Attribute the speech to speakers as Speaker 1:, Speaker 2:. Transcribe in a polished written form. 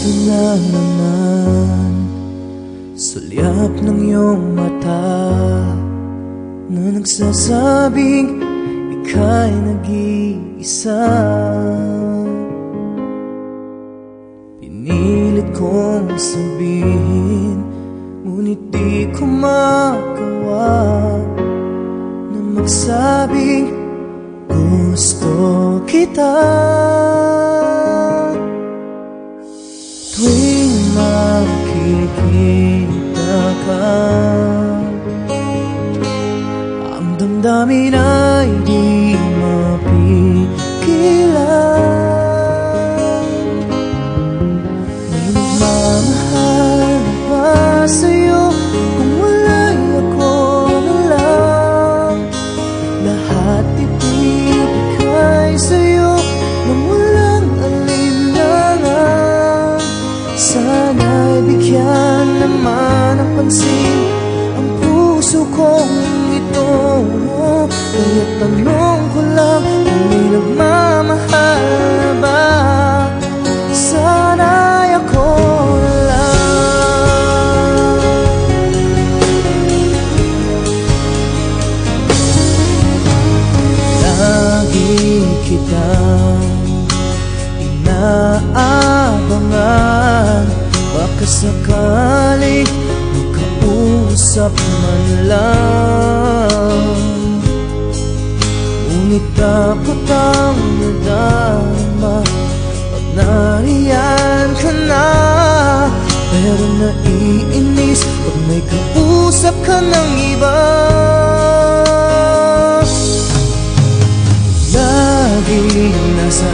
Speaker 1: Ito lang naman, sulyap ng iyong mata na nagsasabing ika'y nag-iisa. Pinilit kong sabihin, ngunit di ko magawa na magsabing gusto kita. Tuwing makikita ka, ang damdamin ay di mapigilan. May nagmamahal na ba sa'yo kung wala'y ako na lang? Lahat ibibigay sa'yo nang walang alinlangan. Sana'y bigyan naman ng pansin ang puso kong ito. Kaya tanong ko lang kung may nagmamahal ba? Sana'y ako lang. Lagi kitang inaabangan, baka sakaling makausap man lang. Ngunit dapat ang nadama pag nariyan ka na. Pero naiinis pag may kausap ka ng iba. Lagi nasa